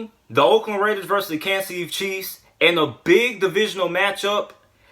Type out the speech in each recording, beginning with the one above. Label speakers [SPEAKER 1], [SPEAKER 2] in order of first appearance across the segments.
[SPEAKER 1] between the Oakland Raiders versus the Kansas City Chiefs in a big divisional matchup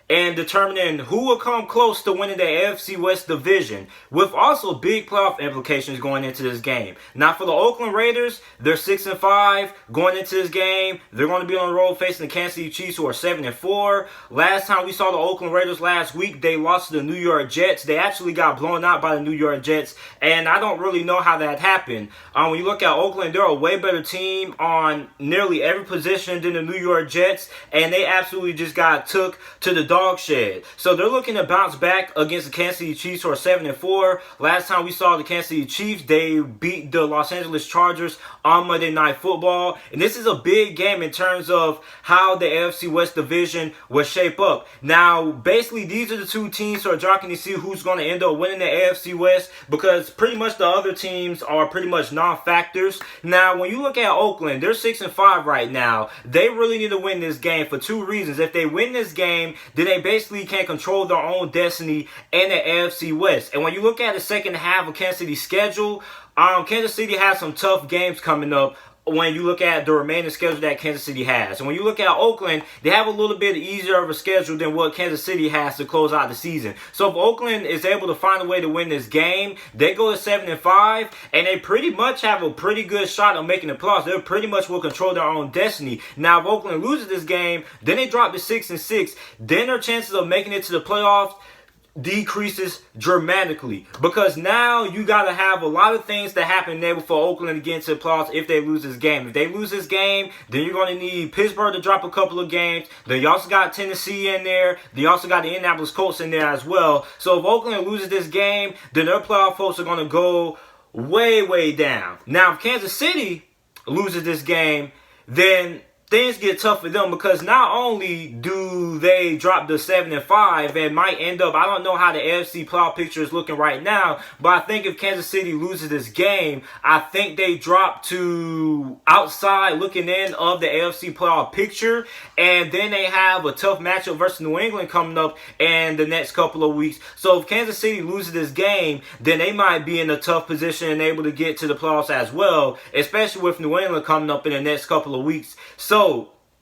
[SPEAKER 1] and determining who will come close to winning the AFC West division, with also big playoff implications going into this game. Now, for the Oakland Raiders, they're 6-5 going into this game. They're going to be on the road facing the Kansas City Chiefs, who are 7-4. Last time we saw the Oakland Raiders last week, they lost to the New York Jets. They actually got blown out by the New York Jets, and I don't really know how that happened. When you look at Oakland, they're a way better team on nearly every position than the New York Jets, and they absolutely just got took to the dog shed. So they're looking to bounce back against the Kansas City Chiefs, who are 7-4. Last time we saw the Kansas City Chiefs, they beat the Los Angeles Chargers on Monday Night Football. And this is a big game in terms of how the AFC West division will shape up. Now, basically, these are the two teams who are jockeying to see who's going to end up winning the AFC West, because pretty much the other teams are pretty much non-factors. Now, when you look at Oakland, they're 6-5 right now. They really need to win this game for two reasons. If they win this game, then they basically can control their own destiny in the AFC West. And when you look at the second half of Kansas City's schedule, Kansas City has some tough games coming up when you look at the remaining schedule that Kansas City has. And when you look at Oakland, they have a little bit easier of a schedule than what Kansas City has to close out the season. So if Oakland is able to find a way to win this game, they go to 7-5, and they pretty much have a pretty good shot of making the playoffs. They pretty much will control their own destiny. Now, if Oakland loses this game, then they drop to 6-6. Then their chances of making it to the playoffs decreases dramatically, because now you got to have a lot of things that happen there before Oakland to get into the playoffs if they lose this game. If they lose this game, then you're going to need Pittsburgh to drop a couple of games. Then you also got Tennessee in there. Then you also got the Indianapolis Colts in there as well. So if Oakland loses this game, then their playoff hopes are going to go way, way down. Now, if Kansas City loses this game, then things get tough for them, because not only do they drop to 7-5 and might end up, I don't know how the AFC playoff picture is looking right now, but I think if Kansas City loses this game, I think they drop to outside looking in of the AFC playoff picture, and then they have a tough matchup versus New England coming up in the next couple of weeks. So if Kansas City loses this game, then they might be in a tough position and able to get to the playoffs as well, especially with New England coming up in the next couple of weeks. So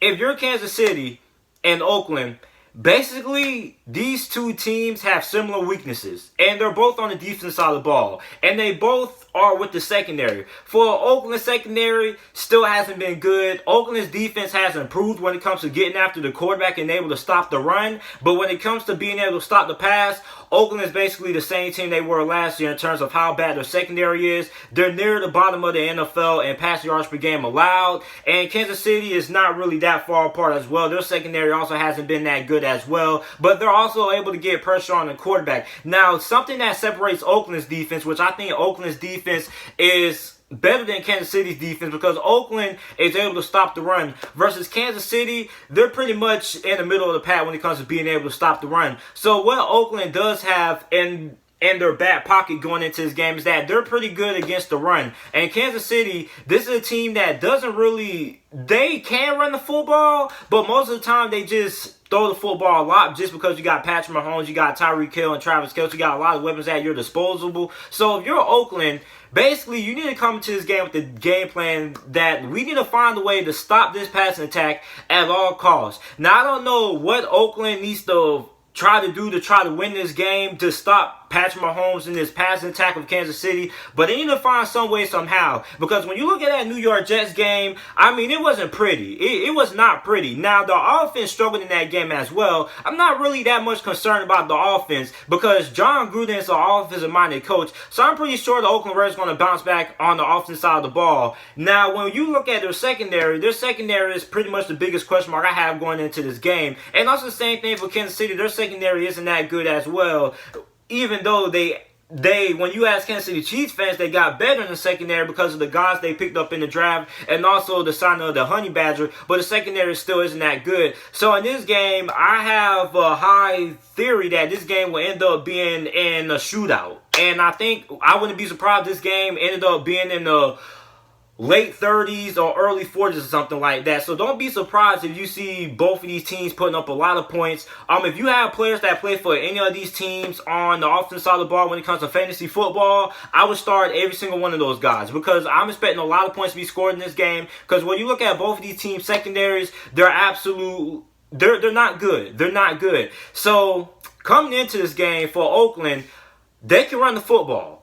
[SPEAKER 1] if you're Kansas City and Oakland, basically these two teams have similar weaknesses, and they're both on the defensive side of the ball, and they both are with the secondary. For Oakland's secondary, still hasn't been good. Oakland's defense has improved when it comes to getting after the quarterback and able to stop the run, but when it comes to being able to stop the pass, Oakland is basically the same team they were last year in terms of how bad their secondary is. They're near the bottom of the NFL in pass yards per game allowed, and Kansas City is not really that far apart as well. Their secondary also hasn't been that good as well, but they're also able to get pressure on the quarterback. Now, something that separates Oakland's defense, which I think Oakland's defense is better than Kansas City's defense, because Oakland is able to stop the run, versus Kansas City, they're pretty much in the middle of the pack when it comes to being able to stop the run. So what Oakland does have in their back pocket going into this game is that they're pretty good against the run. And Kansas City, this is a team that doesn't really, they can run the football, but most of the time they just throw the football a lot, just because you got Patrick Mahomes, you got Tyreek Hill and Travis Kelce, you got a lot of weapons at your disposal. So if you're Oakland, basically you need to come into this game with the game plan that we need to find a way to stop this passing attack at all costs. Now, I don't know what Oakland needs to try to win this game to stop Patrick Mahomes in this passing attack of Kansas City, but they need to find some way somehow, because when you look at that New York Jets game, I mean, it wasn't pretty. It was not pretty. Now, the offense struggled in that game as well. I'm not really that much concerned about the offense, because John Gruden is an offensive-minded coach, so I'm pretty sure the Oakland Raiders are going to bounce back on the offensive side of the ball. Now, when you look at their secondary is pretty much the biggest question mark I have going into this game, and also the same thing for Kansas City. Their secondary isn't that good as well, even though they when you ask Kansas City Chiefs fans, they got better in the secondary because of the guys they picked up in the draft and also the signing of the Honey Badger, but the secondary still isn't that good. So in this game, I have a high theory that this game will end up being in a shootout. And I think I wouldn't be surprised if this game ended up being in a late 30s or early 40s or something like that. So don't be surprised if you see both of these teams putting up a lot of points. If you have players that play for any of these teams on the offensive side of the ball when it comes to fantasy football, I would start every single one of those guys because I'm expecting a lot of points to be scored in this game. Because when you look at both of these teams' secondaries, they're not good. They're not good. So coming into this game for Oakland, they can run the football.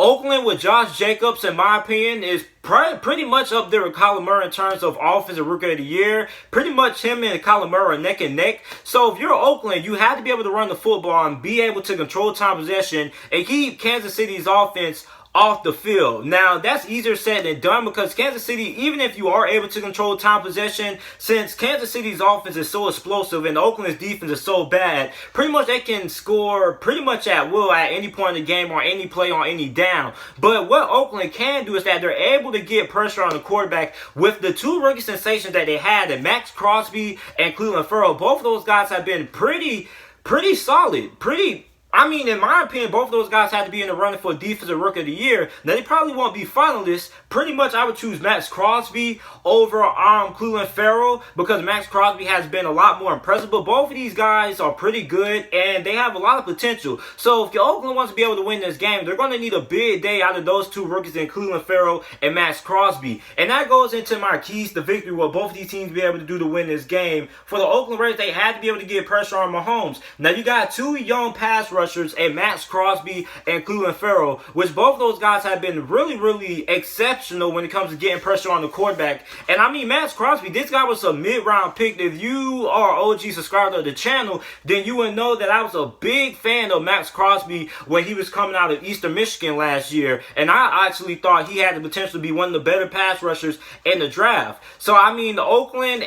[SPEAKER 1] Oakland with Josh Jacobs, in my opinion, is pretty much up there with Kyler Murray in terms of offensive rookie of the year. Pretty much him and Kyler Murray are neck and neck. So if you're Oakland, you have to be able to run the football and be able to control time possession and keep Kansas City's offense off the field. Now, that's easier said than done because Kansas City, even if you are able to control time possession, since Kansas City's offense is so explosive and Oakland's defense is so bad, pretty much they can score pretty much at will at any point in the game or any play on any down. But what Oakland can do is that they're able to get pressure on the quarterback with the two rookie sensations that they had, and Max Crosby and Cleveland Farrell. Both of those guys have been pretty solid, in my opinion, both of those guys had to be in the running for Defensive Rookie of the Year. Now, they probably won't be finalists. Pretty much, I would choose Max Crosby over Cleveland Farrell because Max Crosby has been a lot more impressive. But both of these guys are pretty good, and they have a lot of potential. So, if Oakland wants to be able to win this game, they're going to need a big day out of those two rookies in Cleveland Farrell and Max Crosby. And that goes into my keys to victory, what both of these teams be able to do to win this game. For the Oakland Raiders, they had to be able to get pressure on Mahomes. Now, you got two young pass rushers and Max Crosby and Cleveland Farrell, which both of those guys have been really exceptional when it comes to getting pressure on the quarterback. And Max Crosby, this guy was a mid-round pick. If you are an OG subscriber to the channel, then you would know that I was a big fan of Max Crosby when he was coming out of Eastern Michigan last year. And I actually thought he had the potential to be one of the better pass rushers in the draft. So, Oakland,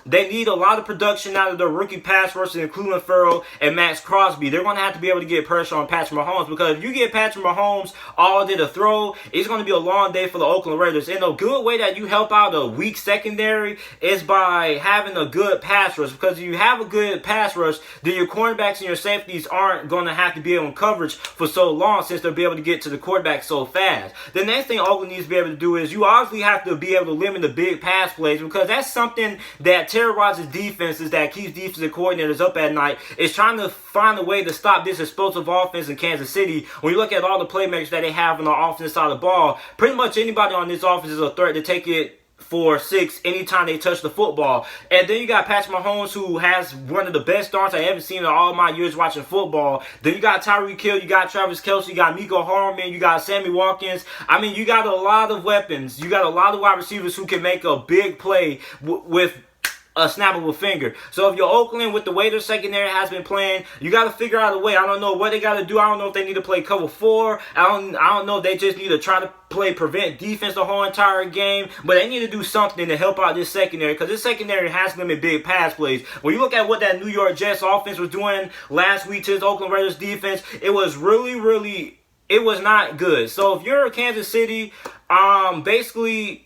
[SPEAKER 1] they need a lot of production out of the rookie pass rushers in Cleveland Farrell and Max Crosby. They're going to have to be able to get pressure on Patrick Mahomes because if you get Patrick Mahomes all day to throw, it's going to be a long day for the Oakland Raiders. And a good way that you help out a weak secondary is by having a good pass rush, because if you have a good pass rush, then your cornerbacks and your safeties aren't going to have to be able to coverage for so long since they'll be able to get to the quarterback so fast. The next thing Oakland needs to be able to do is you obviously have to be able to limit the big pass plays because that's something that terrorizes defenses, that keeps defensive coordinators up at night, is trying to find a way to stop this explosive offense in Kansas City. When you look at all the playmakers that they have on the offensive side of the ball, pretty much anybody on this offense is a threat to take it for 6 anytime they touch the football. And then you got Patrick Mahomes, who has one of the best starts I ever seen in all my years watching football. Then you got Tyreek Hill, you got Travis Kelce, you got Miko Hardman, you got Sammy Watkins. You got a lot of weapons. You got a lot of wide receivers who can make a big play with a snap of a finger. So if you're Oakland, with the way their secondary has been playing, you got to figure out a way. I don't know what they got to do. I don't know if they need to play cover 4. I don't know if they just need to try to play prevent defense the whole entire game. But they need to do something to help out this secondary, because this secondary has limited big pass plays. When you look at what that New York Jets offense was doing last week to this Oakland Raiders defense, it was it was not good. So if you're Kansas City, basically,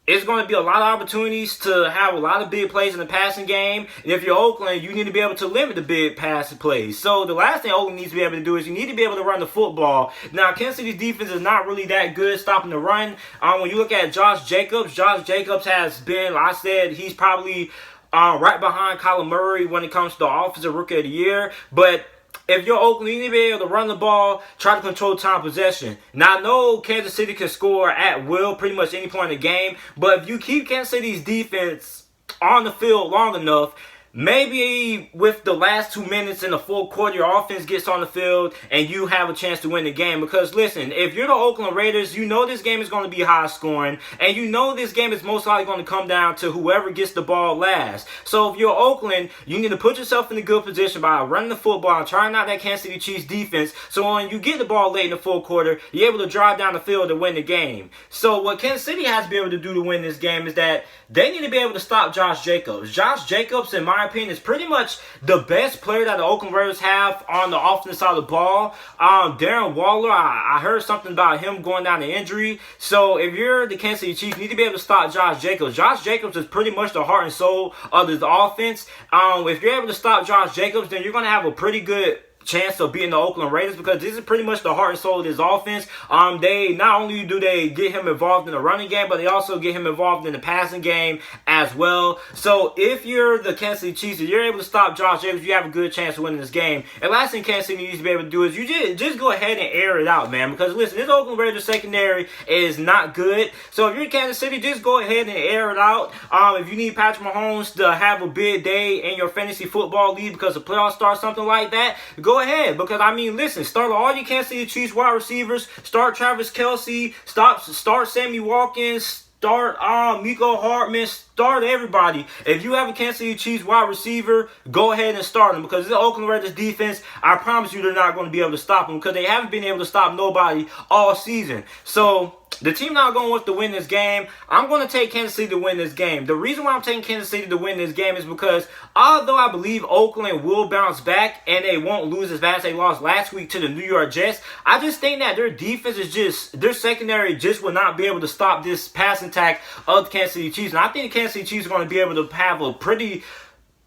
[SPEAKER 1] it's going to be a lot of opportunities to have a lot of big plays in the passing game. And if you're Oakland, you need to be able to limit the big passing plays. So the last thing Oakland needs to be able to do is you need to be able to run the football. Now, Kansas City's defense is not really that good stopping the run. When you look at Josh Jacobs has been, I said, he's probably right behind Kyler Murray when it comes to the Offensive Rookie of the Year. But if you're Oakland, you need to be able to run the ball, try to control time possession. Now, I know Kansas City can score at will pretty much any point in the game, but if you keep Kansas City's defense on the field long enough, maybe with the last 2 minutes in the fourth quarter, your offense gets on the field and you have a chance to win the game. Because listen, if you're the Oakland Raiders, you know this game is going to be high scoring, and you know this game is most likely going to come down to whoever gets the ball last. So if you're Oakland, you need to put yourself in a good position by running the football and trying out that Kansas City Chiefs defense, so when you get the ball late in the fourth quarter, you're able to drive down the field to win the game. So what Kansas City has to be able to do to win this game is that they need to be able to stop Josh Jacobs. Josh Jacobs, in my opinion, is pretty much the best player that the Oakland Raiders have on the offensive side of the ball. Darren Waller, I heard something about him going down to injury. So if you're the Kansas City Chiefs, you need to be able to stop Josh Jacobs. Josh Jacobs is pretty much the heart and soul of the offense. If you're able to stop Josh Jacobs, then you're going to have a pretty good chance of beating the Oakland Raiders, because this is pretty much the heart and soul of this offense. They not only do they get him involved in the running game, but they also get him involved in the passing game as well. So if you're the Kansas City Chiefs, if you're able to stop Josh Jacobs, you have a good chance of winning this game. And last thing Kansas City needs to be able to do is you just go ahead and air it out, man. Because listen, this Oakland Raiders secondary is not good. So if you're Kansas City, just go ahead and air it out. If you need Patrick Mahomes to have a big day in your fantasy football league because the playoffs start, something like that, go ahead. Because I mean, listen, start all your Kansas City Chiefs wide receivers. Start Travis Kelce. Start Sammy Watkins. Start Miko Hartman. Start everybody. If you have a Kansas City Chiefs wide receiver, go ahead and start them, because this Oakland Raiders defense, I promise you, they're not going to be able to stop them, because they haven't been able to stop nobody all season. So the team not going with to win this game. I'm going to take Kansas City to win this game. The reason why I'm taking Kansas City to win this game is because although I believe Oakland will bounce back and they won't lose as bad as they lost last week to the New York Jets, I just think that their defense is just, their secondary just will not be able to stop this passing attack of the Kansas City Chiefs. And I think the Kansas City Chiefs are going to be able to have a pretty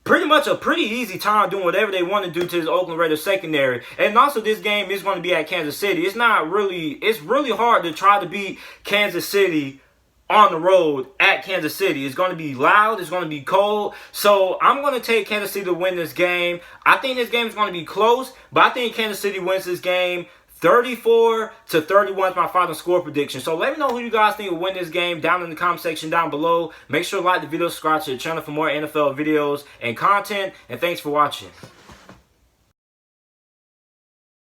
[SPEAKER 1] much a pretty easy time doing whatever they want to do to this Oakland Raiders secondary. And also, this game is going to be at Kansas City. It's really hard to try to beat Kansas City on the road at Kansas City. It's going to be loud. It's going to be cold. So I'm going to take Kansas City to win this game. I think this game is going to be close, but I think Kansas City wins this game 34-31 is my final score prediction. So let me know who you guys think will win this game down in the comment section down below. Make sure to like the video, subscribe to the channel for more NFL videos and content. And thanks for watching.